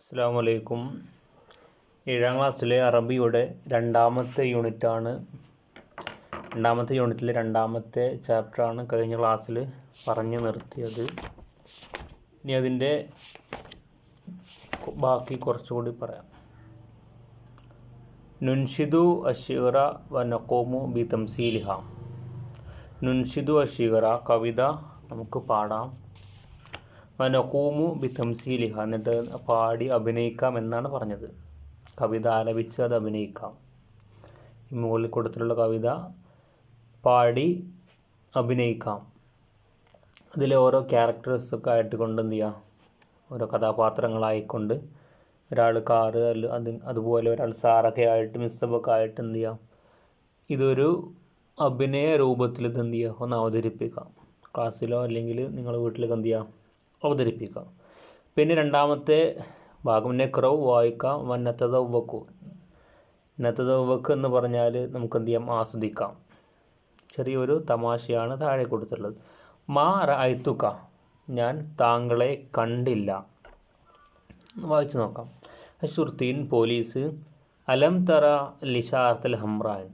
അസ്സലാമു അലൈക്കും. 7ാം ക്ലാസ്സിലെ അറബിയുടെ രണ്ടാമത്തെ യൂണിറ്റിലെ രണ്ടാമത്തെ ചാപ്റ്ററാണ് കഴിഞ്ഞ ക്ലാസ്സിൽ പറഞ്ഞു നിർത്തിയത്. ഇനി അതിൻ്റെ ബാക്കി കുറച്ചുകൂടി പറയാം. നുൻഷിദു അശ്ശിഗ്റ വ നഖൂമു ബി തംസീലിഹ. നുൻഷിദു അശ്ശിഗ്റ കവിത നമുക്ക് പാടാം. വനഖൂമു ബി തംസീലിഹ എന്നിട്ട് പാടി അഭിനയിക്കാം എന്നാണ് പറഞ്ഞത്. കവിത ആലപിച്ച് അത് അഭിനയിക്കാം. ഈ മുകളിൽ കൊടുത്തിട്ടുള്ള കവിത പാടി അഭിനയിക്കാം. അതിലെ ഓരോ ക്യാരക്ടേഴ്സൊക്കെ ആയിട്ട് കൊണ്ട് എന്ത് ചെയ്യുക, ഓരോ കഥാപാത്രങ്ങളായിക്കൊണ്ട് ഒരാൾ കാറ് അതുപോലെ ഒരാൾ സാറൊക്കെ ആയിട്ട് മിസ്സബൊക്കെ ആയിട്ട് എന്ത് ചെയ്യുക, ഇതൊരു അഭിനയ രൂപത്തിൽ ഇത് എന്ത് ചെയ്യുക, ഒന്ന് അവതരിപ്പിക്കാം. ക്ലാസ്സിലോ അല്ലെങ്കിൽ നിങ്ങളുടെ വീട്ടിലൊക്കെ എന്ത് ചെയ്യുക, അവതരിപ്പിക്കാം. പിന്നെ രണ്ടാമത്തെ ഭാഗം നെക്റവ് വായിക്കാം. വന്നത്തതവ്വക്കു നത്തതവ്വക്ക് എന്ന് പറഞ്ഞാൽ നമുക്ക് എന്ത് ചെയ്യാം, ആസ്വദിക്കാം. ചെറിയൊരു തമാശയാണ് താഴെ കൊടുത്തിട്ടുള്ളത്. മാ റഅയ്തുക ഞാൻ താങ്കളെ കണ്ടില്ല. വായിച്ചു നോക്കാം. അശുർത്തീൻ പോലീസ്. അലം തറ ലിഷാറത്തുൽ ഹംറാൻ.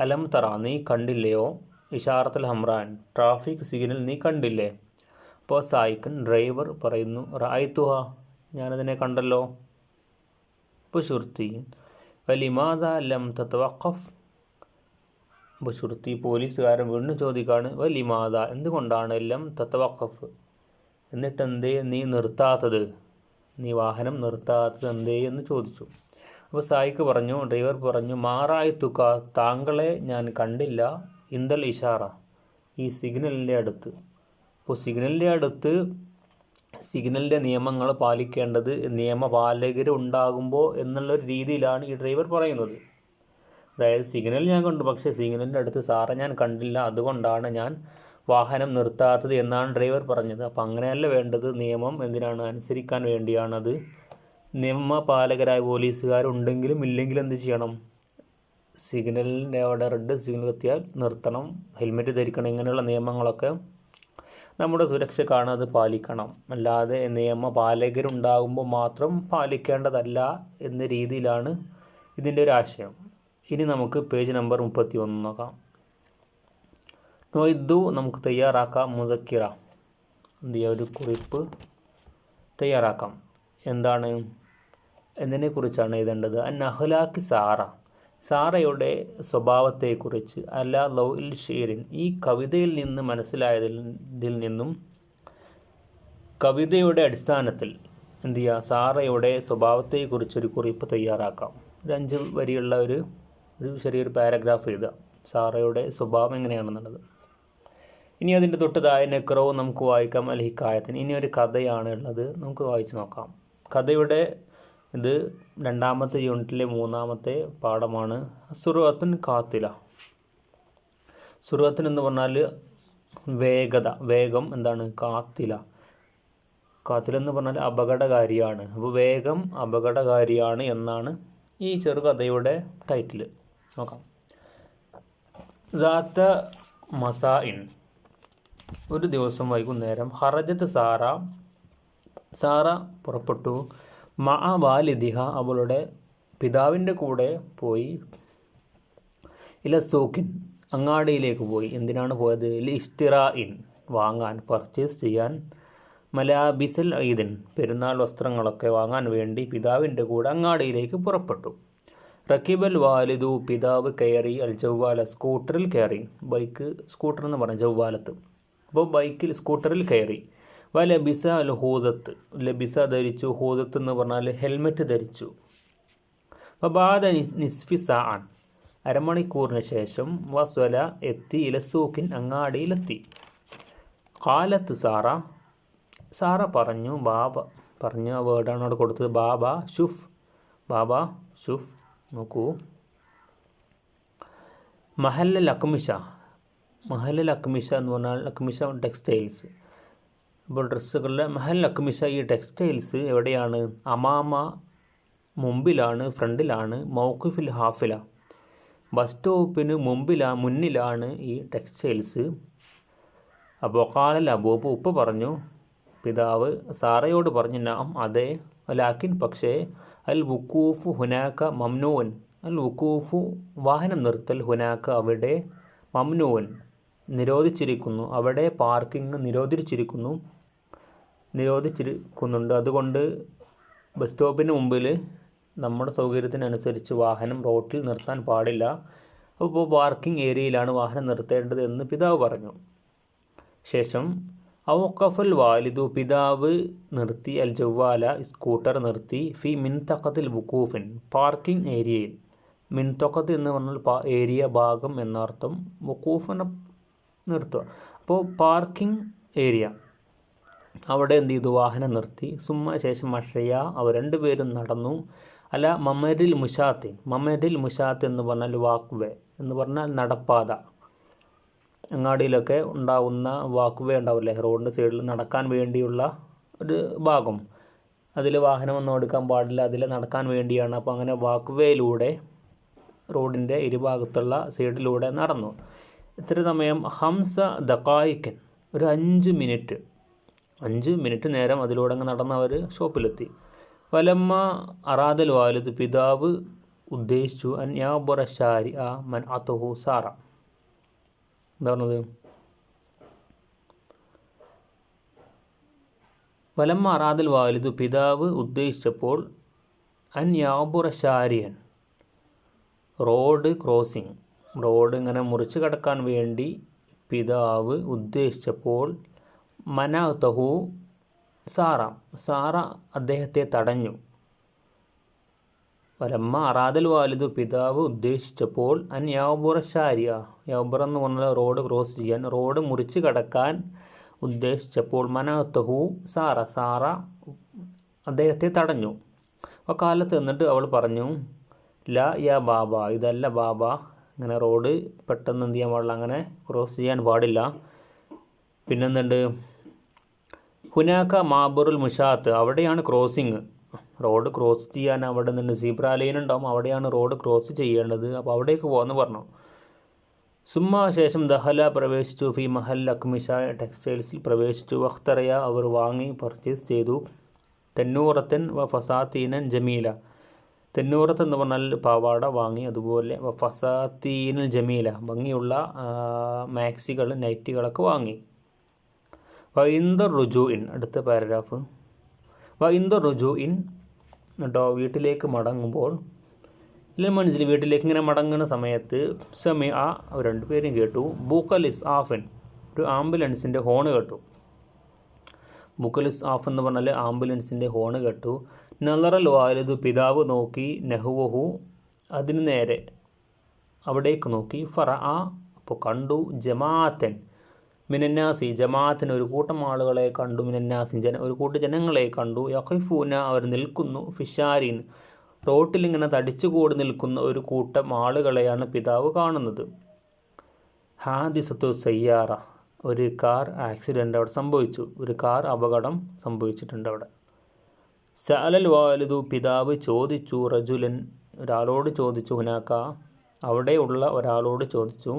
അലം തറ നീ കണ്ടില്ലയോ, ഇഷാറത്തുൽ ഹംറാൻ ട്രാഫിക് സിഗ്നൽ നീ കണ്ടില്ലേ. അപ്പോൾ സായിക്കൻ ഡ്രൈവർ പറയുന്നു റഅയ്തുഹ ഞാനതിനെ കണ്ടല്ലോ. അപ്പോൾ ഷുർത്തീൻ വലിമാദ ലം തതവഖഫ്. അപ്പോൾ ഷുർത്തി പോലീസുകാരൻ വീണ്ടും ചോദിക്കാണ് വലിമാദ എന്തുകൊണ്ടാണ് ലം തതവഖഫ് എന്നിട്ട് എന്തേ നീ നിർത്താത്തത്, നീ വാഹനം നിർത്താത്തത് എന്തേ എന്ന് ചോദിച്ചു. അപ്പോൾ സായിക്ക് പറഞ്ഞു, ഡ്രൈവർ പറഞ്ഞു മാറായിത്തുക താങ്കളെ ഞാൻ കണ്ടില്ല ഇന്ദൽ ഇഷാറ ഈ സിഗ്നലിൻ്റെ അടുത്ത്. അപ്പോൾ സിഗ്നലിൻ്റെ അടുത്ത് സിഗ്നലിൻ്റെ നിയമങ്ങൾ പാലിക്കേണ്ടത് നിയമപാലകർ ഉണ്ടാകുമ്പോൾ എന്നുള്ളൊരു രീതിയിലാണ് ഈ ഡ്രൈവർ പറയുന്നത്. അതായത് സിഗ്നൽ ഞാൻ കണ്ടു, പക്ഷേ സിഗ്നലിൻ്റെ അടുത്ത് സാറെ ഞാൻ കണ്ടില്ല, അതുകൊണ്ടാണ് ഞാൻ വാഹനം നിർത്താത്തത് എന്നാണ് ഡ്രൈവർ പറഞ്ഞത്. അപ്പോൾ അങ്ങനെയല്ല വേണ്ടത്, നിയമം എന്തിനാണ് അനുസരിക്കാൻ വേണ്ടിയാണത്. നിയമപാലകരായ പോലീസുകാരുണ്ടെങ്കിലും ഇല്ലെങ്കിലും എന്ത് ചെയ്യണം, സിഗ്നലിൻ്റെ അവിടെ റെഡ് സിഗ്നൽ എത്തിയാൽ നിർത്തണം, ഹെൽമെറ്റ് ധരിക്കണം, ഇങ്ങനെയുള്ള നിയമങ്ങളൊക്കെ നമ്മുടെ സുരക്ഷയ്ക്കാണ്, അത് പാലിക്കണം. അല്ലാതെ നിയമപാലകരുണ്ടാകുമ്പോൾ മാത്രം പാലിക്കേണ്ടതല്ല എന്ന രീതിയിലാണ് ഇതിൻ്റെ ഒരു ആശയം. ഇനി നമുക്ക് പേജ് നമ്പർ 31 നോക്കാം. നൊയ്ദു നമുക്ക് തയ്യാറാക്കാം. മുദക്കിറ എന്ത് ചെയ്യുക, ഒരു കുറിപ്പ് തയ്യാറാക്കാം. എന്താണ്, എന്തിനെക്കുറിച്ചാണ് എഴുതേണ്ടത്. അഹ്ലാഖി സാറ സാറയുടെ സ്വഭാവത്തെക്കുറിച്ച്. അല്ല ലൗ ഇൽ ഷീറിൻ ഈ കവിതയിൽ നിന്ന് മനസ്സിലായതിൽ നിന്നും കവിതയുടെ അടിസ്ഥാനത്തിൽ എന്ത് ചെയ്യുക, സാറയുടെ സ്വഭാവത്തെക്കുറിച്ചൊരു കുറിപ്പ് തയ്യാറാക്കാം. ഒരു 5 വരിയുള്ള ഒരു ചെറിയൊരു പാരഗ്രാഫ് എഴുതുക, സാറയുടെ സ്വഭാവം എങ്ങനെയാണെന്നുള്ളത്. ഇനി അതിൻ്റെ തൊട്ട് താഴെ നെക്റവും നമുക്ക് വായിക്കാം. അൽ ഹിക്കായത്തിന് ഇനി ഒരു കഥയാണ് ഉള്ളത്, നമുക്ക് വായിച്ച് നോക്കാം. കഥയുടെ ഇത് 2ാമത്തെ യൂണിറ്റിലെ 3ാമത്തെ പാഠമാണ്. സുറുഅത്തുൻ കാത്തില. സുറുഅത്തുൻ എന്ന് പറഞ്ഞാൽ വേഗം എന്താണ്, കാത്തില എന്ന് പറഞ്ഞാൽ അപകടകാരിയാണ്. അപ്പോൾ വേഗം അപകടകാരിയാണ് എന്നാണ് ഈ ചെറുകഥയുടെ ടൈറ്റിൽ. നോക്കാം. ദാത്ത മസാഇൻ ഒരു ദിവസം വൈകുന്നേരം ഹറജത്ത് സാറ പുറപ്പെട്ടു. മഅ വാലിദിഹ അവളുടെ പിതാവിൻ്റെ കൂടെ പോയി. ഇല സൂക്കിൻ അങ്ങാടിയിലേക്ക് പോയി. എന്തിനാണ് പോയത്, ലിസ്തിറാഇൻ വാങ്ങാൻ, പർച്ചേസ് ചെയ്യാൻ. മലാബിസൽ ഈദിൻ പെരുന്നാൾ വസ്ത്രങ്ങളൊക്കെ വാങ്ങാൻ വേണ്ടി പിതാവിൻ്റെ കൂടെ അങ്ങാടിയിലേക്ക് പുറപ്പെട്ടു. റക്കിബൽ വാലിദു പിതാവ് കയറി. അൽ ജവ്വാല സ്കൂട്ടറിൽ കയറി. സ്കൂട്ടർ എന്ന് പറഞ്ഞ ജവ്വാലത്ത്. അപ്പോൾ സ്കൂട്ടറിൽ കയറി. ലബിസ അൽ ഹൂദത്ത് ലബിസ ധരിച്ചു. ഹൂദത്ത് എന്ന് പറഞ്ഞാൽ ഹെൽമെറ്റ് ധരിച്ചു. ബാദ നിസ്ഫി സാഅൻ അരമണിക്കൂറിന് ശേഷം വസ്വല എത്തി. ഇലസൂക്കിൻ അങ്ങാടിയിലെത്തി. ഖാലത്ത് സാറ പറഞ്ഞു. പറഞ്ഞു ആ വേർഡാണ് അവിടെ കൊടുത്തത്. ബാബ ഷുഫ് നോക്കൂ. മഹല്ലൽ അക്മിഷ എന്ന് പറഞ്ഞാൽ അക്മിഷ ടെക്സ്റ്റൈൽസ്. ഇപ്പോൾ ഡ്രസ്സുകളിലെ മഹൽ അക്മിഷ ഈ ടെക്സ്റ്റൈൽസ് എവിടെയാണ്, അമാമ മുമ്പിലാണ്, ഫ്രണ്ടിലാണ്. മൗഖിഫിൽ ഹാഫില ബസ് സ്റ്റോപ്പിന് മുന്നിലാണ് ഈ ടെക്സ്റ്റൈൽസ്. അപ്പോൾ ഖാലൽ അബൂബ് ഉപ്പ പറഞ്ഞു, പിതാവ് സാറയോട് പറഞ്ഞു, നാം അതെ ലാക്കിൻ പക്ഷേ അൽ വുക്കൂഫ് ഹുനാക്ക മംനൂൻ, അൽ വുക്കൂഫു വാഹനം നിർത്തൽ ഹുനാക്ക അവിടെ, മംനൂൻ നിരോധിച്ചിരിക്കുന്നു, അവിടെ പാർക്കിംഗ് നിരോധിച്ചിരിക്കുന്നുണ്ട്. അതുകൊണ്ട് ബസ് സ്റ്റോപ്പിന് മുമ്പിൽ നമ്മുടെ സൗകര്യത്തിനനുസരിച്ച് വാഹനം റോട്ടിൽ നിർത്താൻ പാടില്ല. അപ്പോൾ പാർക്കിംഗ് ഏരിയയിലാണ് വാഹനം നിർത്തേണ്ടത് എന്ന് പിതാവ് പറഞ്ഞു. ശേഷം ഔഖഫൽ വാലിദു പിതാവ് നിർത്തി അൽ ജവ്വാല സ്കൂട്ടർ നിർത്തി ഫി മിൻതഖത്തിൽ വുക്കൂഫിൻ പാർക്കിംഗ് ഏരിയയിൽ. മിൻതഖത്ത് എന്ന് പറഞ്ഞാൽ ഏരിയ ഭാഗം എന്നർത്ഥം, വുക്കൂഫിനെ നിർത്തുക. അപ്പോൾ പാർക്കിംഗ് ഏരിയ അവിടെ എന്ത് ചെയ്തു, വാഹനം നിർത്തി. സുമ്മ ശേഷം മഷയ അവർ രണ്ടുപേരും നടന്നു. അല്ല മമരിൽ മുഷാത്ത് എന്ന് പറഞ്ഞാൽ വാക്ക് വേ എന്ന് പറഞ്ഞാൽ നടപ്പാത. അങ്ങാടിയിലൊക്കെ ഉണ്ടാവുന്ന വാക്ക് വേ ഉണ്ടാവില്ലേ, റോഡിൻ്റെ സൈഡിൽ നടക്കാൻ വേണ്ടിയുള്ള ഒരു ഭാഗം, അതിൽ വാഹനമൊന്നും ഓടിക്കാൻ പാടില്ല, അതിൽ നടക്കാൻ വേണ്ടിയാണ്. അപ്പോൾ അങ്ങനെ വാക്ക് വേയിലൂടെ റോഡിൻ്റെ ഇരുഭാഗത്തുള്ള സൈഡിലൂടെ നടന്നു. ഇത്ര സമയം ഹംസ ദഖായിക്കൻ ഒരു 5 മിനിറ്റ് നേരം അതിലൂടെ അങ്ങ് നടന്ന് അവർ ഷോപ്പിലെത്തി. വലമ്മ അറാദൽ വാലിദ് പിതാവ് ഉദ്ദേശിച്ചു അൻ യാബുറ ഷാരി ആ മൻ അത്തുഹു സാറ. എന്താ പറഞ്ഞത്? വലമ്മ അറാദൽ വാലിദ് പിതാവ് ഉദ്ദേശിച്ചപ്പോൾ അൻ യാബുറ ഷാരിയൻ റോഡ് ക്രോസിങ്, റോഡ് ഇങ്ങനെ മുറിച്ച് കടക്കാൻ വേണ്ടി പിതാവ് ഉദ്ദേശിച്ചപ്പോൾ മനാതഹു സാറ അദ്ദേഹത്തെ തടഞ്ഞു. വലമ്മ അറാദൽ വാലിദു പിതാവ് ഉദ്ദേശിച്ചപ്പോൾ അൻ യാബുറ ഷാരിയ, യാബുറ എന്ന് പറഞ്ഞാൽ റോഡ് ക്രോസ് ചെയ്യാൻ, റോഡ് മുറിച്ച് കടക്കാൻ ഉദ്ദേശിച്ചപ്പോൾ മനാതഹു സാറ അദ്ദേഹത്തെ തടഞ്ഞു. ആ കാലത്ത് എന്നിട്ട് അവൾ പറഞ്ഞു ലാ യാ ബാബ, ഇതല്ല ബാബ, ഇങ്ങനെ റോഡ് പെട്ടെന്ന് എന്ത് ചെയ്യാൻ പാടില്ല, അങ്ങനെ ക്രോസ് ചെയ്യാൻ പാടില്ല. പിന്നെന്തുണ്ട്, ഹുനാക്ക മാബുറുൽ മുഷാത്ത് അവിടെയാണ് ക്രോസിങ്, റോഡ് ക്രോസ് ചെയ്യാൻ അവിടെ നിന്ന് സീബ്ര ലൈൻ ഉണ്ടാവും, അവിടെയാണ് റോഡ് ക്രോസ് ചെയ്യേണ്ടത്, അപ്പോൾ അവിടേക്ക് പോകുമെന്ന് പറഞ്ഞു. സുമ്മ ശേഷം ദഹല പ്രവേശിച്ചു ഫി മഹൽ അക്മിഷ ടെക്സ്റ്റൈൽസിൽ പ്രവേശിച്ചു. വഖ്തറയ അവർ വാങ്ങി പർച്ചേസ് ചെയ്തു. തെന്നൂറത്തൻ വ ഫസാത്തീനൻ ജമീല, തെന്നൂറത്ത് എന്ന് പറഞ്ഞാൽ പാവാട വാങ്ങി, അതുപോലെ ഫസാത്തീനൽ ജമീല ഭംഗിയുള്ള മാക്സികൾ നൈറ്റികളൊക്കെ വാങ്ങി. വൈന്ദർ റുജുഇൻ അടുത്ത പാരഗ്രാഫ്. വൈന്ദർ റുജുഇൻ കേട്ടോ, വീട്ടിലേക്ക് മടങ്ങുമ്പോൾ ഇല്ല മനസ്സിൽ വീട്ടിലേക്ക് ഇങ്ങനെ മടങ്ങുന്ന സമയത്ത് സമയ അവർ രണ്ടുപേരും കേട്ടു ബൂക്കൽ ഇസ്ആഫൻ ഒരു ആംബുലൻസിൻ്റെ ഹോണ് കേട്ടു. ബൂക്കൽ ഇസ്ആഫ് എന്ന് പറഞ്ഞാൽ ആംബുലൻസിൻ്റെ ഹോണ് കേട്ടു. നളറൽ വാലിദു പിതാവ് നോക്കി, നെഹുവഹു അതിന് നേരെ അവിടേക്ക് നോക്കി. ഫറ അപ്പോൾ കണ്ടു, ജമാഅത്തൻ മിനന്നാസി ജമാഅത്തിന് ഒരു കൂട്ടം ആളുകളെ കണ്ടു, മിനന്നാസി ഒരു കൂട്ടം ജനങ്ങളെ കണ്ടു. യഖിഫൂന അവർ നിൽക്കുന്നു, ഫിഷാരിൻ റോട്ടിലിങ്ങനെ തടിച്ചുകൂടി നിൽക്കുന്ന ഒരു കൂട്ടം ആളുകളെയാണ് പിതാവ് കാണുന്നത്. ഹാദിസത്തു സയ്യാറ ഒരു കാർ ആക്സിഡൻ്റ് അവിടെ സംഭവിച്ചു, ഒരു കാർ അപകടം സംഭവിച്ചിട്ടുണ്ട് അവിടെ. സഅലൽ വാലിദു പിതാവ് ചോദിച്ചു, റജുലൻ ഒരാളോട് ചോദിച്ചു, ഹുനാക്ക അവിടെയുള്ള ഒരാളോട് ചോദിച്ചു,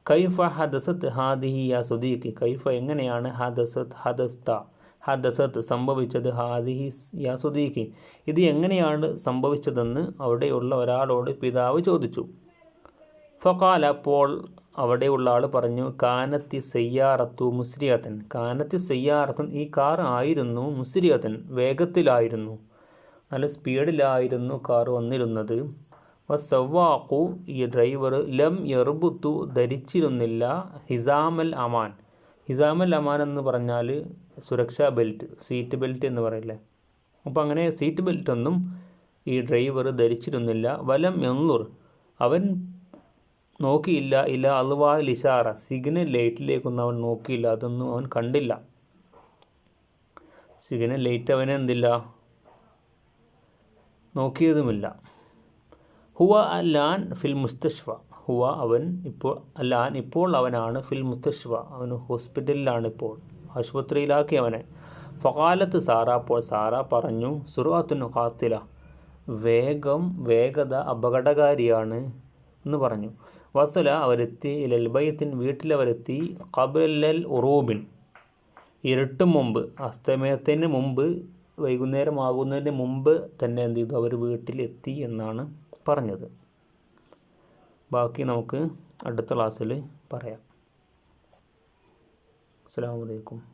കൈഫ ഹദസത്ത് ഹാദിഹി യാ സുദീഖി കൈഫ എങ്ങനെയാണ് ഹദസത്ത് സംഭവിച്ചത്, ഹാദിഹി യാ സുദീഖി ഇത് എങ്ങനെയാണ് സംഭവിച്ചതെന്ന് അവിടെയുള്ള ഒരാളോട് പിതാവ് ചോദിച്ചു. ഫഖാല അപ്പോൾ അവിടെയുള്ള ആൾ പറഞ്ഞു, കാനത്തി സയ്യാറത്തു മുസ്രിയത്തൻ കാനത്തി സയ്യാറത്തുൻ ഈ കാർ ആയിരുന്നു, മുസ്രിയത്തൻ വേഗത്തിലായിരുന്നു, നല്ല സ്പീഡിലായിരുന്നു കാർ വന്നിരുന്നത്. വസവാഖു ഈ ഡ്രൈവർ ലം യർബുത്തു ധരിച്ചിരുന്നില്ല, ഹിസാമൽ അമാൻ എന്ന് പറഞ്ഞാൽ സുരക്ഷാ ബെൽറ്റ്, സീറ്റ് ബെൽറ്റ് എന്ന് പറയില്ലേ, അപ്പോൾ അങ്ങനെ സീറ്റ് ബെൽറ്റൊന്നും ഈ ഡ്രൈവർ ധരിച്ചിരുന്നില്ല. വലം യൻളുർ അവൻ നോക്കിയില്ല, ഇല്ല അൽവാ ലിഷാറ സിഗ്നൽ ലൈറ്റിലേക്കൊന്നും അവൻ നോക്കിയില്ല, അതൊന്നും അവൻ കണ്ടില്ല. സിഗ്നൽ ലൈറ്റ് അവനെന്തില്ല നോക്കിയതുമില്ല. ഹുവ അല്ലാൻ ഫിൽ മുസ്തഷ്ഫ ഹുവ അവൻ ഇപ്പോൾ അവനാണ് ഫിൽ മുസ്തഷ്ഫ അവൻ ഹോസ്പിറ്റലിലാണ്, ഇപ്പോൾ ആശുപത്രിയിലാക്കി അവനെ. ഫഖാലത്ത് സാറ അപ്പോൾ സാറ പറഞ്ഞു, സുറാത്തുൻ ഖാത്തില വേഗത അപകടകാരിയാണ് എന്ന് പറഞ്ഞു. വസല അവരെത്തി, ലൽബയത്തിൻ വീട്ടിലവരെത്തി, ഖബലൽ ഉറൂബിൻ ഇരുട്ടും മുമ്പ്, അസ്തമയത്തിന് മുമ്പ് വൈകുന്നേരം ആകുന്നതിന് മുമ്പ് തന്നെ എന്ത് ചെയ്തു, അവർ വീട്ടിലെത്തി എന്നാണ് പറഞ്ഞത്. ബാക്കി നമുക്ക് അടുത്ത ക്ലാസ്സിൽ പറയാം. അസ്സലാമു അലൈക്കും.